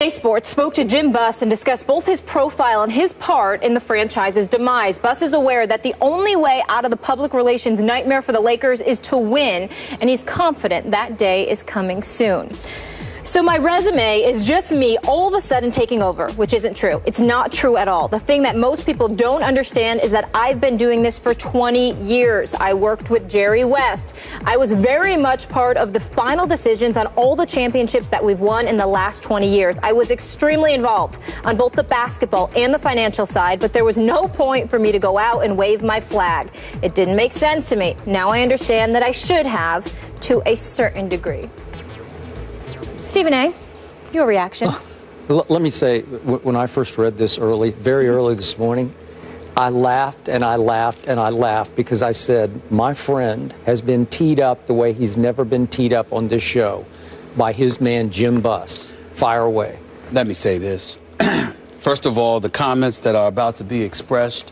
Sports spoke to Jim Buss and discussed both his profile and his part in the franchise's demise. Buss is aware that the only way out of the public relations nightmare for the Lakers is to win, and he's confident that day is coming soon. So my resume is just me all of a sudden taking over, which isn't true. It's not true at all. The thing that most people don't understand is that I've been doing this for 20 years. I worked with Jerry West. I was very much part of the final decisions on all the championships that we've won in the last 20 years. I was extremely involved on both the basketball and the financial side, but there was no point for me to go out and wave my flag. It didn't make sense to me. Now I understand that I should have, to a certain degree. Stephen A., your reaction? Let me say, when I first read this very early this morning, I laughed and I laughed and I laughed because I said, my friend has been teed up the way he's never been teed up on this show by his man, Jim Buss. Fire away. Let me say this. First of all, the comments that are about to be expressed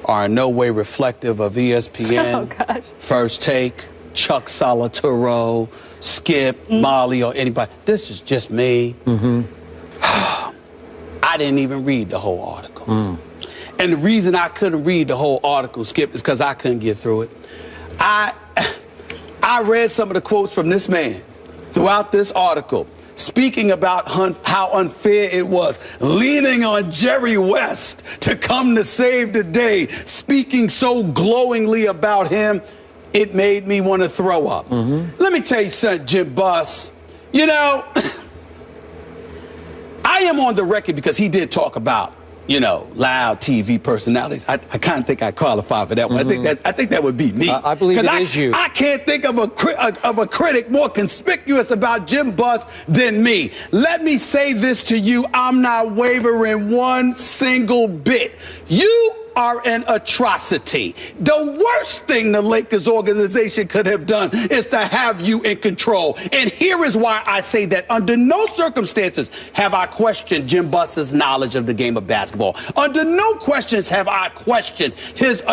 are in no way reflective of ESPN, First Take, Chuck Solitaro, Skip, Molly, or anybody. This is just me. I didn't even read the whole article. And the reason I couldn't read the whole article, Skip, is because I couldn't get through it. I read some of the quotes from this man throughout this article, speaking about how unfair it was, leaning on Jerry West to come to save the day, speaking so glowingly about him. It made me want to throw up. Let me tell you something, Jim Buss. You know, I am on the record because he did talk about, you know, loud TV personalities. I kind of think I qualify for that one. I think that would be me. I believe it is you. I can't think of a critic more conspicuous about Jim Buss than me. Let me say this to you. I'm not wavering one single bit. You are an atrocity. The worst thing the Lakers organization could have done is to have you in control. And here is why I say that under no circumstances have I questioned Jim Buss's knowledge of the game of basketball. Under no questions have I questioned his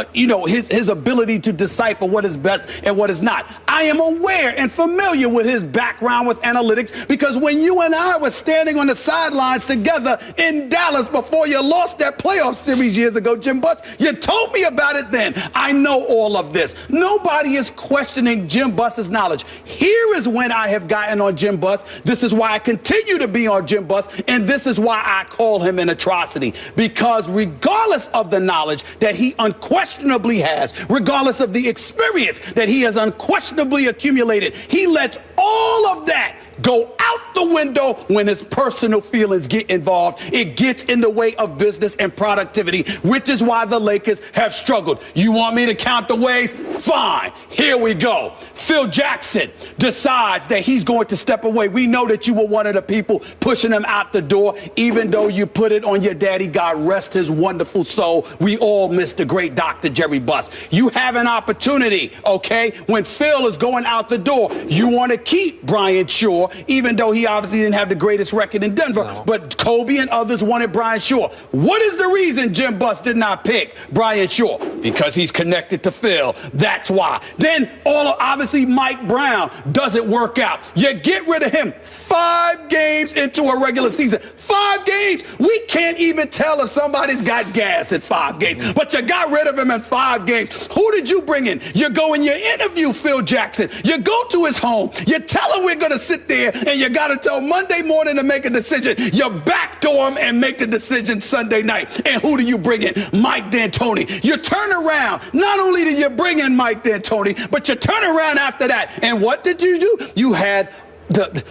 ability to decipher what is best and what is not. I am aware and familiar with his background with analytics because when you and I were standing on the sidelines together in Dallas before you lost that playoff series years ago, Jim Buss, you told me about it then. I know all of this. Nobody is questioning Jim Buss's knowledge. Here is when I have gotten on Jim Buss. This is why I continue to be on Jim Buss, and this is why I call him an atrocity. Because regardless of the knowledge that he unquestionably has, regardless of the experience that he has unquestionably accumulated, he lets all of that go out the window when his personal feelings get involved. It gets in the way of business and productivity, which is why the Lakers have struggled. You want me to count the ways? Fine. Here we go. Phil Jackson decides that he's going to step away. We know that you were one of the people pushing him out the door, even though you put it on your daddy. God rest his wonderful soul. We all miss the great Dr. Jerry Buss. You have an opportunity, okay? When Phil is going out the door, you want to keep Brian Shaw, even though he obviously didn't have the greatest record in Denver. No. But Kobe and others wanted Brian Shaw. What is the reason Jim Buss did not pick Brian Shaw? Because he's connected to Phil. That's why. Then obviously Mike Brown doesn't work out. You get rid of him 5 games into a regular season. 5 games. We can't even tell if somebody's got gas at 5 games. But you got rid of him in 5 games. Who did you bring in? You go and you interview Phil Jackson. You go to his home. You tell him we're going to sit there and you got until Monday morning to make a decision. You backdoor him and make the decision Sunday night. And who do you bring in? Mike D'Antoni. You turn around. Not only did you bring in Mike D'Antoni, but you turn around after that. And what did you do? You had the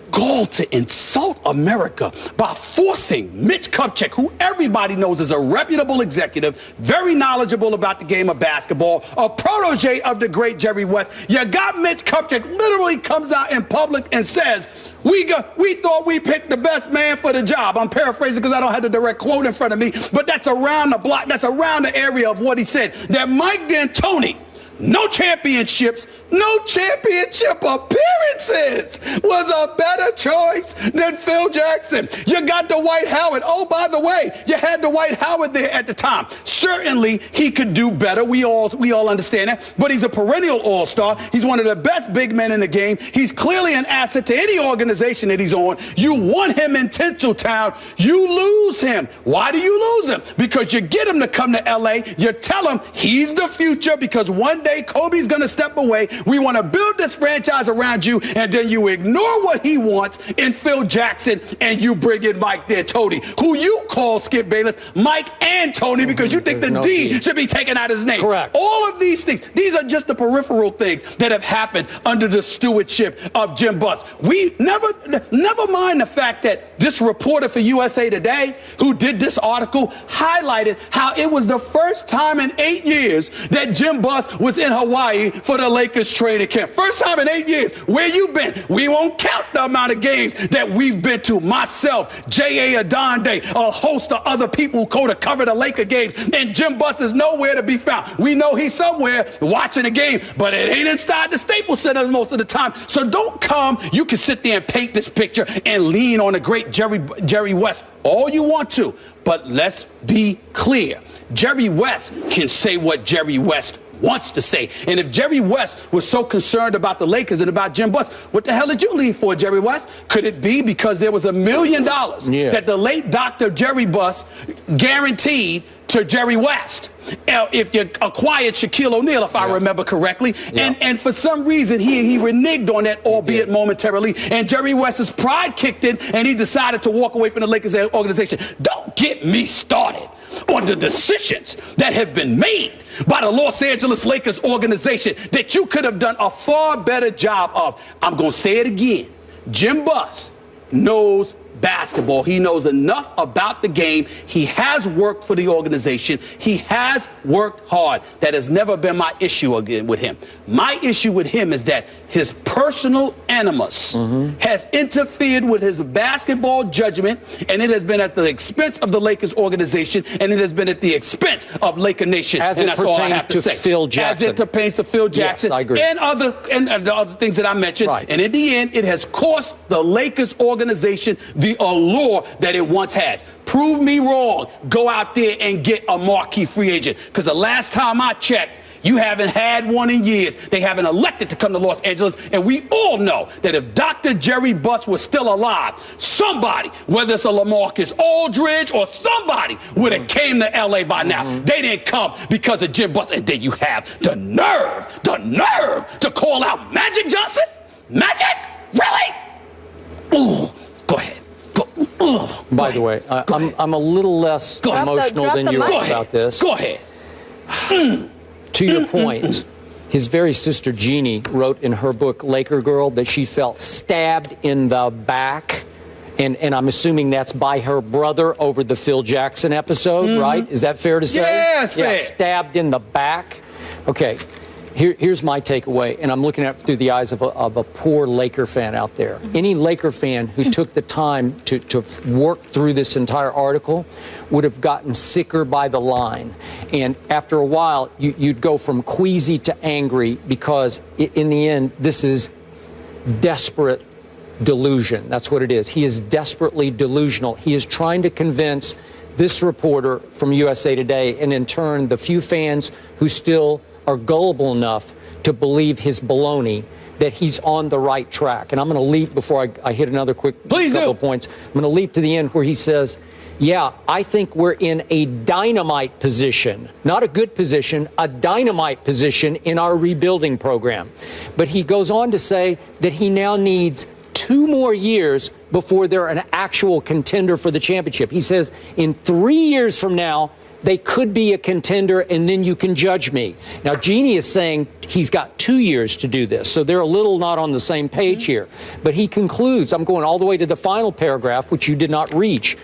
gall to insult America by forcing Mitch Kupchak, who everybody knows is a reputable executive, very knowledgeable about the game of basketball, a protege of the great Jerry West. You got Mitch Kupchak literally comes out in public and says, we thought we picked the best man for the job. I'm paraphrasing because I don't have the direct quote in front of me, but that's around the block. That's around the area of what he said. That Mike D'Antoni no championships, no championship appearances was a better choice than Phil Jackson. You got Dwight Howard. Oh, by the way, you had Dwight Howard there at the time. Certainly, he could do better. We all understand that. But he's a perennial all-star. He's one of the best big men in the game. He's clearly an asset to any organization that he's on. You want him in Tinseltown. You lose him. Why do you lose him? Because you get him to come to L.A. You tell him he's the future because one day Kobe's going to step away. We want to build this franchise around you, and then you ignore what he wants in Phil Jackson, and you bring in Mike D'Antoni, who you call Skip Bayless, Mike and Tony, because you think the D should be taken out of his name. Correct. All of these things, these are just the peripheral things that have happened under the stewardship of Jim Buss. We never mind the fact that this reporter for USA Today who did this article highlighted how it was the first time in 8 years that Jim Buss was in Hawaii for the Lakers training camp. First time in 8 years. Where you been? We won't count the amount of games that we've been to. Myself, J.A. Adonde, a host of other people who go to cover the Laker games, and Jim Buss is nowhere to be found. We know he's somewhere watching the game, but it ain't inside the Staples Center most of the time. So don't come. You can sit there and paint this picture and lean on the great Jerry West all you want to, but let's be clear. Jerry West can say what Jerry West wants to say. And if Jerry West was so concerned about the Lakers and about Jim Buss, what the hell did you leave for, Jerry West? Could it be because there was $1 million that the late Dr. Jerry Buss guaranteed to Jerry West if you acquired Shaquille O'Neal, if I remember correctly, and for some reason he reneged on that, albeit momentarily, and Jerry West's pride kicked in, and he decided to walk away from the Lakers organization. Don't get me started on the decisions that have been made by the Los Angeles Lakers organization that you could have done a far better job of. I'm going to say it again. Jim Buss knows basketball. He knows enough about the game. He has worked for the organization. He has worked hard. That has never been my issue again with him. My issue with him is that his personal animus has interfered with his basketball judgment, and it has been at the expense of the Lakers organization, and it has been at the expense of Laker Nation. As and it that's all I have to say. Phil Jackson. As it pertains to Phil Jackson, yes, I agree. and the other things that I mentioned. Right. And in the end, it has cost the Lakers organization the allure that it once has. Prove me wrong. Go out there and get a marquee free agent. Because the last time I checked, you haven't had one in years. They haven't elected to come to Los Angeles. And we all know that if Dr. Jerry Buss was still alive, somebody, whether it's a LaMarcus Aldridge or somebody, would have came to L.A. by now. They didn't come because of Jim Buss. And then you have the nerve to call out Magic Johnson? Magic? Really? Ooh, go ahead. By the way, I'm a little less emotional than you are about this. Go ahead. To your point, his very sister Jeannie wrote in her book Laker Girl that she felt stabbed in the back. And I'm assuming that's by her brother over the Phil Jackson episode, right? Is that fair to say? Yes, yeah, stabbed in the back. Okay. Here's my takeaway, and I'm looking at it through the eyes of a poor Laker fan out there. Any Laker fan who took the time to work through this entire article would have gotten sicker by the line. And after a while, you'd go from queasy to angry because, in the end, this is desperate delusion. That's what it is. He is desperately delusional. He is trying to convince this reporter from USA Today, and in turn, the few fans who still are gullible enough to believe his baloney, that he's on the right track. And I'm going to leap before I hit another quick couple of points. I'm going to leap to the end where he says, yeah, I think we're in a dynamite position, not a good position, a dynamite position in our rebuilding program. But he goes on to say that he now needs 2 more years before they're an actual contender for the championship. He says in 3 years from now, they could be a contender, and then you can judge me. Now, Jeannie is saying he's got 2 years to do this, so they're a little not on the same page here. But he concludes, I'm going all the way to the final paragraph, which you did not reach.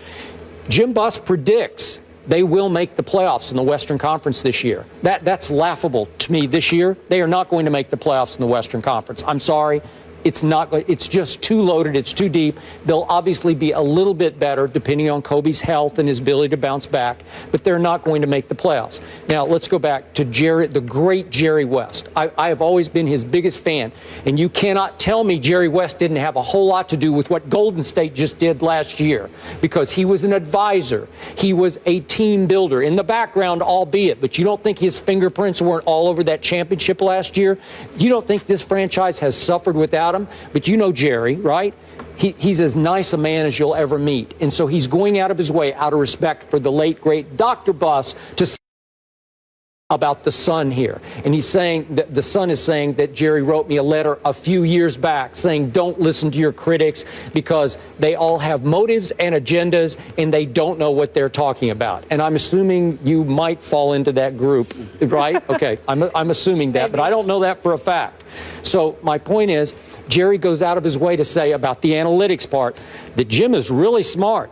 Jim Buss predicts they will make the playoffs in the Western Conference this year. That's laughable to me this year. They are not going to make the playoffs in the Western Conference. I'm sorry. It's not. It's just too loaded. It's too deep. They'll obviously be a little bit better depending on Kobe's health and his ability to bounce back, but they're not going to make the playoffs. Now, let's go back to Jerry, the great Jerry West. I have always been his biggest fan, and you cannot tell me Jerry West didn't have a whole lot to do with what Golden State just did last year, because he was an advisor. He was a team builder in the background, albeit, but you don't think his fingerprints weren't all over that championship last year? You don't think this franchise has suffered without him? But you know Jerry, right? He's as nice a man as you'll ever meet. And so he's going out of his way, out of respect for the late, great Dr. Buss, to say about the Sun here. And he's saying that the Sun is saying that Jerry wrote me a letter a few years back saying, don't listen to your critics because they all have motives and agendas and they don't know what they're talking about. And I'm assuming you might fall into that group, right? Okay, I'm assuming that, but I don't know that for a fact. So my point is, Jerry goes out of his way to say about the analytics part that Jim is really smart,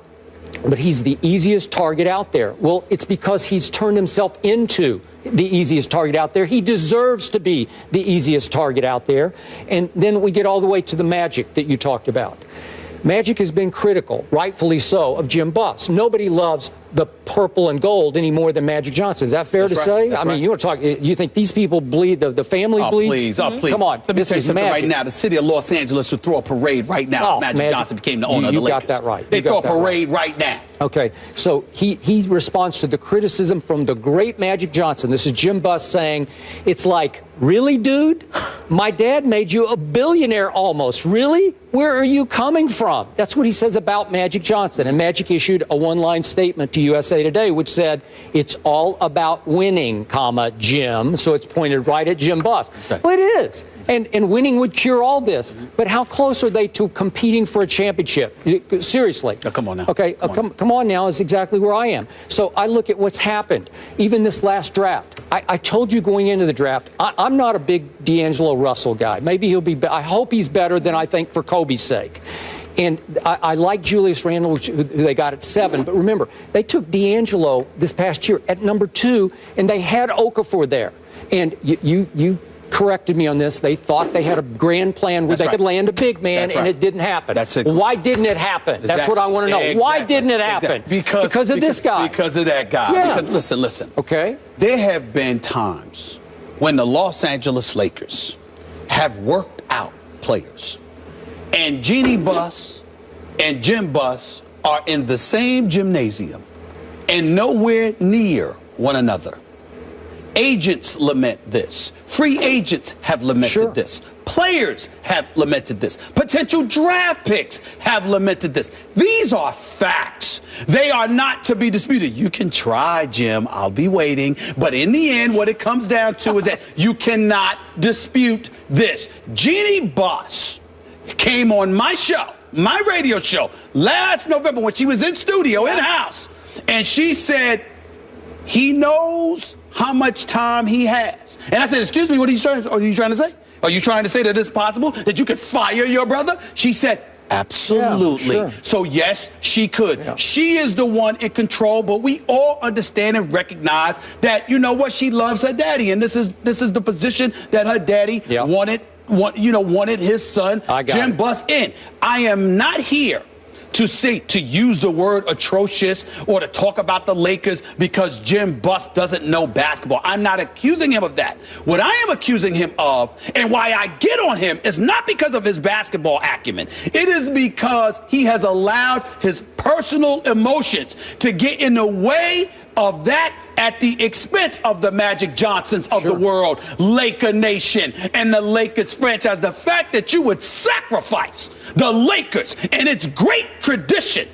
but he's the easiest target out there. Well, it's because he's turned himself into the easiest target out there. He deserves to be the easiest target out there. And then we get all the way to the Magic that you talked about. Magic has been critical, rightfully so, of Jim Buss. Nobody loves the purple and gold any more than Magic Johnson. Is that fair to say? I mean, you want to talk? You think these people bleed? The family bleeds? Please. Come on. Let me tell you something right now. The city of Los Angeles would throw a parade right now if Magic Johnson became the owner of the Lakers. You got that right. They'd throw a parade right now. Okay, so he responds to the criticism from the great Magic Johnson. This is Jim Buss saying, it's like, really, dude? My dad made you a billionaire almost. Really? Where are you coming from? That's what he says about Magic Johnson. And Magic issued a one-line statement to USA Today, which said, it's all about winning, comma, Jim. So it's pointed right at Jim Buss. Well, it is. And winning would cure all this. But how close are they to competing for a championship? Seriously. Oh, come on now. Okay, come on now is exactly where I am. So I look at what's happened. Even this last draft. I told you going into the draft, I'm not a big D'Angelo Russell guy. Maybe he'll be, I hope he's better than I think for Kobe's sake. And I like Julius Randle, who they got at 7. But remember, they took D'Angelo this past year at number 2, and they had Okafor there. And you corrected me on this. They thought they had a grand plan where they could land a big man, and it didn't happen. That's it. Why didn't it happen? That's what I want to know. Exactly. Why didn't it happen? Because of this guy. Because of that guy. Yeah. Because, listen. Okay. There have been times when the Los Angeles Lakers have worked out players. And Jeannie Buss and Jim Buss are in the same gymnasium and nowhere near one another. Agents lament this. Free agents have lamented this. Players have lamented this. Potential draft picks have lamented this. These are facts. They are not to be disputed. You can try, Jim. I'll be waiting. But in the end, what it comes down to is that you cannot dispute this. Jeannie Buss came on my show, my radio show, last November when she was in studio, in-house, and she said he knows how much time he has. And I said, excuse me, what are you trying to say? Are you trying to say that it's possible that you could fire your brother? She said, absolutely. Yeah, sure. So, yes, she could. Yeah. She is the one in control, but we all understand and recognize that, you know what, she loves her daddy, and this is the position that her daddy wanted his son, Jim Buss, in. I am not here to use the word atrocious or to talk about the Lakers because Jim Buss doesn't know basketball. I'm not accusing him of that. What I am accusing him of, and why I get on him, is not because of his basketball acumen. It is because he has allowed his personal emotions to get in the way of that at the expense of the Magic Johnsons of the world, Laker Nation, and the Lakers franchise. The fact that you would sacrifice the Lakers and its great tradition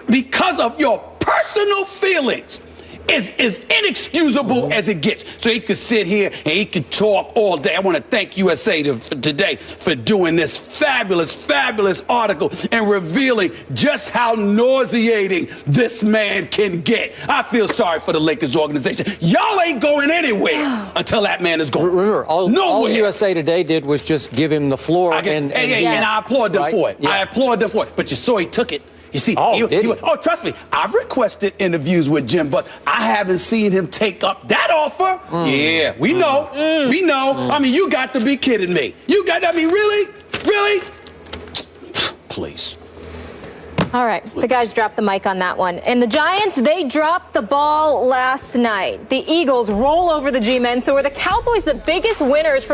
because of your personal feelings is inexcusable as it gets. So he could sit here and he could talk all day. I want to thank USA Today for doing this fabulous, fabulous article and revealing just how nauseating this man can get. I feel sorry for the Lakers organization. Y'all ain't going anywhere until that man is gone. Remember, all USA Today did was just give him the floor. And I applaud them for it. Yeah. I applaud them for it. But you saw he took it. You see, trust me, I've requested interviews with Jim Buss. I haven't seen him take up that offer. Yeah, we know. We know. I mean, you got to be kidding me. Really? Really? Please. All right, the guys dropped the mic on that one. And the Giants, they dropped the ball last night. The Eagles roll over the G-men, so are the Cowboys the biggest winners from